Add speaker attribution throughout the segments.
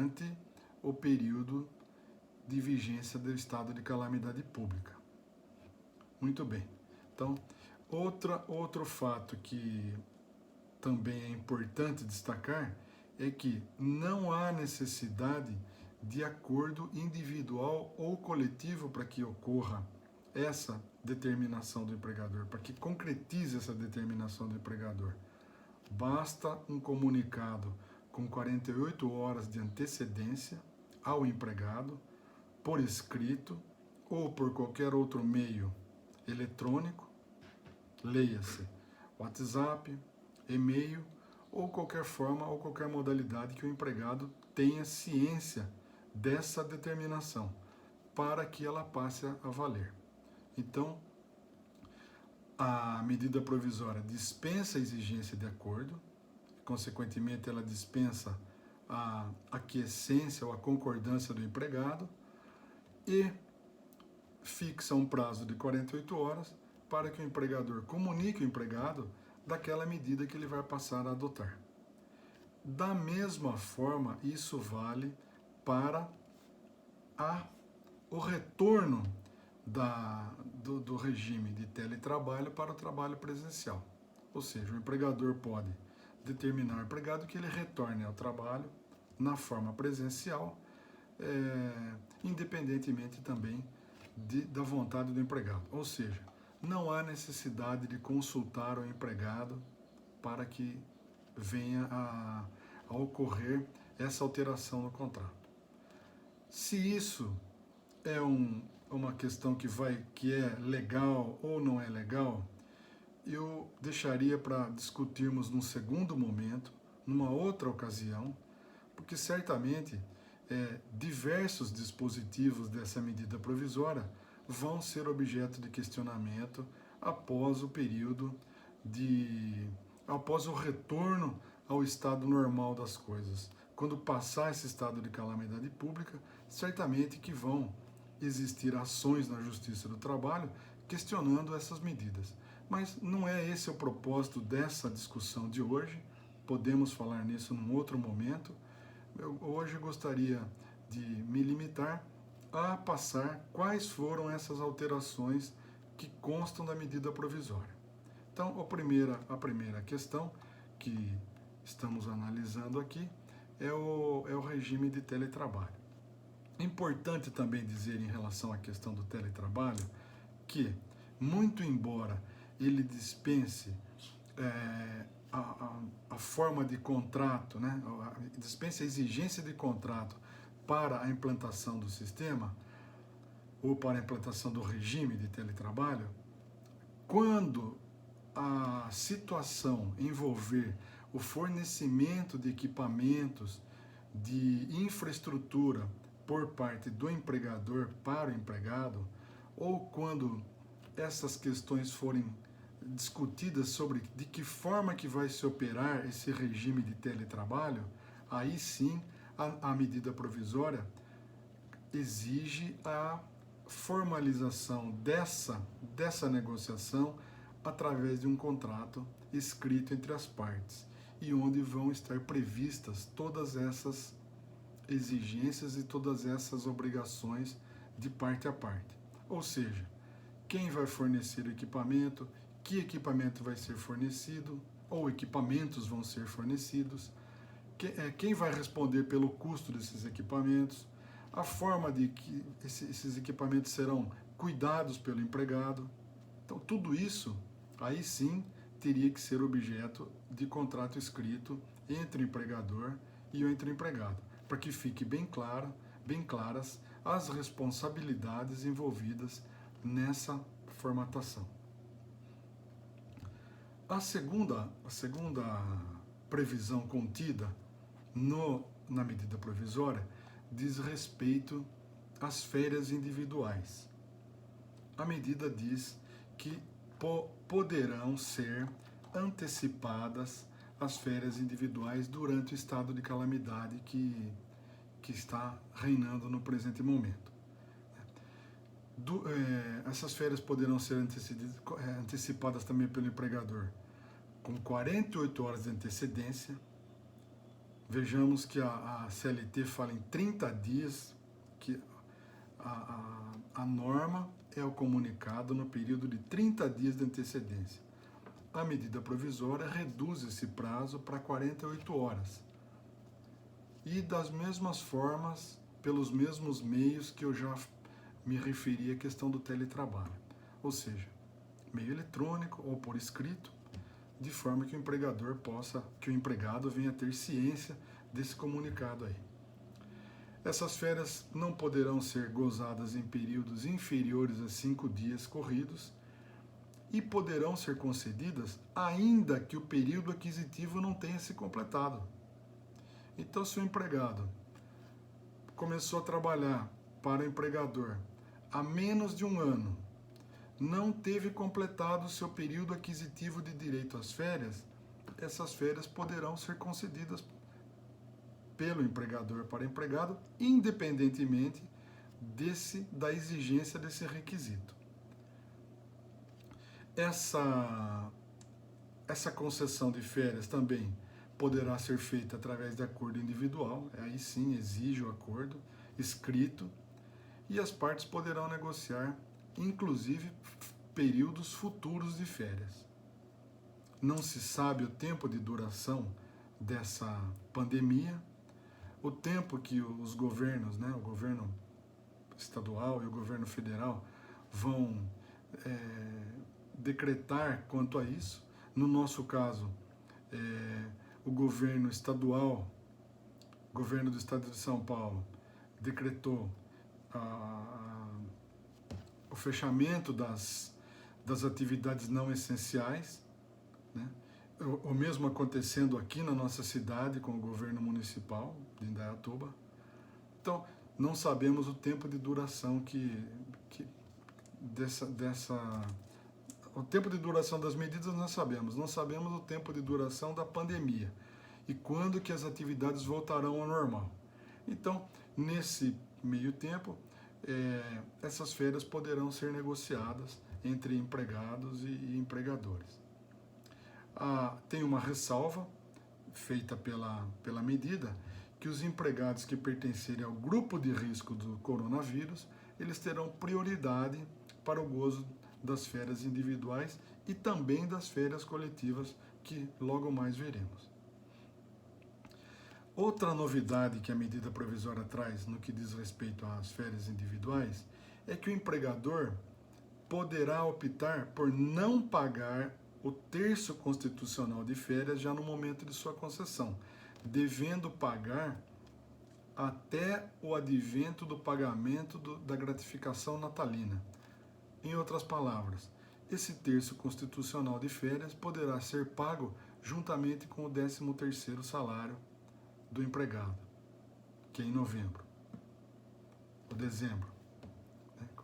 Speaker 1: durante o período de vigência do estado de calamidade pública. Muito bem. Então, outro fato que também é importante destacar é que não há necessidade de acordo individual ou coletivo para que ocorra essa determinação do empregador, para que concretize essa determinação do empregador. Basta um comunicado com 48 horas de antecedência ao empregado, por escrito ou por qualquer outro meio eletrônico, leia-se WhatsApp, e-mail ou qualquer forma ou qualquer modalidade que o empregado tenha ciência dessa determinação para que ela passe a valer. Então, a medida provisória dispensa a exigência de acordo, consequentemente ela dispensa a aquiescência ou a concordância do empregado e fixa um prazo de 48 horas para que o empregador comunique ao empregado daquela medida que ele vai passar a adotar. Da mesma forma, isso vale para o retorno do regime de teletrabalho para o trabalho presencial. Ou seja, o empregador pode determinar ao empregado que ele retorne ao trabalho na forma presencial, independentemente também da vontade do empregado. Ou seja, não há necessidade de consultar o empregado para que venha a ocorrer essa alteração no contrato. Se isso é uma questão que é legal ou não é legal, eu deixaria para discutirmos num segundo momento, numa outra ocasião, porque certamente diversos dispositivos dessa medida provisória vão ser objeto de questionamento após o período após o retorno ao estado normal das coisas. Quando passar esse estado de calamidade pública, certamente que vão existir ações na Justiça do Trabalho questionando essas medidas. Mas não é esse o propósito dessa discussão de hoje, podemos falar nisso num outro momento. Eu hoje gostaria de me limitar a passar quais foram essas alterações que constam da medida provisória. Então, a primeira questão que estamos analisando aqui é o regime de teletrabalho. É importante também dizer em relação à questão do teletrabalho que, muito embora ele dispense a forma de contrato, né, dispense a exigência de contrato para a implantação do sistema ou para a implantação do regime de teletrabalho, quando a situação envolver o fornecimento de equipamentos, de infraestrutura por parte do empregador para o empregado, ou quando essas questões forem discutidas sobre de que forma que vai se operar esse regime de teletrabalho, aí sim a medida provisória exige a formalização dessa negociação através de um contrato escrito entre as partes e onde vão estar previstas todas essas exigências e todas essas obrigações de parte a parte. Ou seja, quem vai fornecer o equipamento, que equipamento vai ser fornecido, ou equipamentos vão ser fornecidos, quem vai responder pelo custo desses equipamentos, a forma de que esses equipamentos serão cuidados pelo empregado. Então, tudo isso, aí sim, teria que ser objeto de contrato escrito entre o empregador e o empregado, para que fique bem claras as responsabilidades envolvidas nessa formatação. A segunda previsão contida na medida provisória diz respeito às férias individuais. A medida diz que poderão ser antecipadas as férias individuais durante o estado de calamidade que está reinando no presente momento. Essas férias poderão ser antecipadas também pelo empregador com 48 horas de antecedência Vejamos que a CLT fala em 30 dias, que a norma é o comunicado no período de 30 dias de antecedência. A medida provisória reduz esse prazo para 48 horas. E das mesmas formas, pelos mesmos meios que eu já me referi à questão do teletrabalho. Ou seja, meio eletrônico ou por escrito, de forma que que o empregado venha ter ciência desse comunicado aí. Essas férias não poderão ser gozadas em períodos inferiores a 5 dias corridos e poderão ser concedidas ainda que o período aquisitivo não tenha se completado. Então, se o empregado começou a trabalhar para o empregador há menos de um ano, não teve completado o seu período aquisitivo de direito às férias, essas férias poderão ser concedidas pelo empregador para o empregado, independentemente da exigência desse requisito. Essa concessão de férias também poderá ser feita através de acordo individual, aí sim exige o acordo escrito, e as partes poderão negociar, inclusive, períodos futuros de férias. Não se sabe o tempo de duração dessa pandemia, o tempo que os governos, o governo estadual e o governo federal vão decretar quanto a isso. No nosso caso, o governo estadual, governo do estado de São Paulo, decretou o fechamento das atividades não essenciais, né? O mesmo acontecendo aqui na nossa cidade com o governo municipal de Indaiatuba. Então, não sabemos o tempo de duração o tempo de duração das medidas nós sabemos, não sabemos o tempo de duração da pandemia e quando que as atividades voltarão ao normal. Então, nesse meio tempo, essas férias poderão ser negociadas entre empregados e empregadores. Tem uma ressalva feita pela medida, que os empregados que pertencerem ao grupo de risco do coronavírus, eles terão prioridade para o gozo das férias individuais e também das férias coletivas, que logo mais veremos. Outra novidade que a medida provisória traz no que diz respeito às férias individuais é que o empregador poderá optar por não pagar o terço constitucional de férias já no momento de sua concessão, devendo pagar até o advento do pagamento da gratificação natalina. Em outras palavras, esse terço constitucional de férias poderá ser pago juntamente com o 13º salário do empregado, que é em novembro ou dezembro.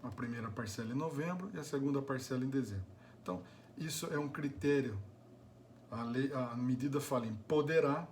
Speaker 1: A primeira parcela em novembro e a segunda parcela em dezembro. Então, isso é um critério. A medida fala em poderá,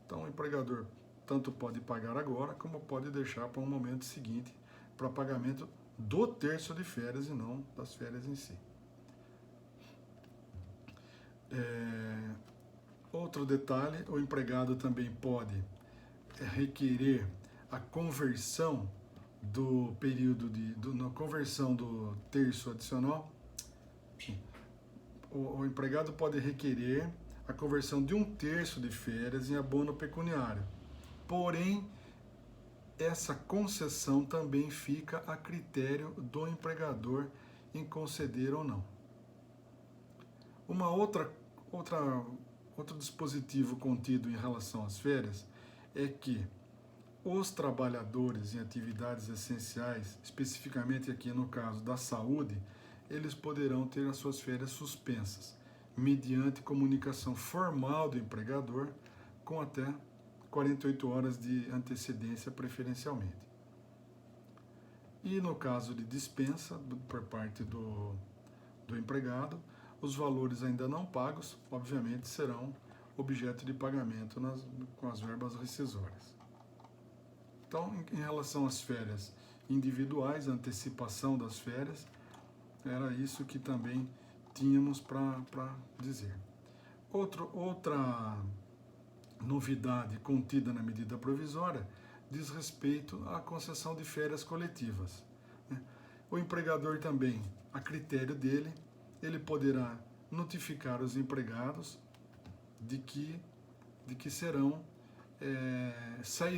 Speaker 1: então o empregador tanto pode pagar agora, como pode deixar para um momento seguinte, para pagamento do terço de férias e não das férias em si. Outro detalhe, o empregado também pode requerer a conversão do período na conversão do terço adicional. O empregado pode requerer a conversão de 1/3 de férias em abono pecuniário. Porém, essa concessão também fica a critério do empregador em conceder ou não. Outro dispositivo contido em relação às férias é que os trabalhadores em atividades essenciais, especificamente aqui no caso da saúde, eles poderão ter as suas férias suspensas, mediante comunicação formal do empregador, com até 48 horas de antecedência preferencialmente. E no caso de dispensa por parte do empregado, os valores ainda não pagos, obviamente, serão objeto de pagamento com as verbas rescisórias. Então, em relação às férias individuais, a antecipação das férias, era isso que também tínhamos para dizer. Outra novidade contida na medida provisória diz respeito à concessão de férias coletivas. O empregador também, a critério dele, ele poderá notificar os empregados de que serão, sairão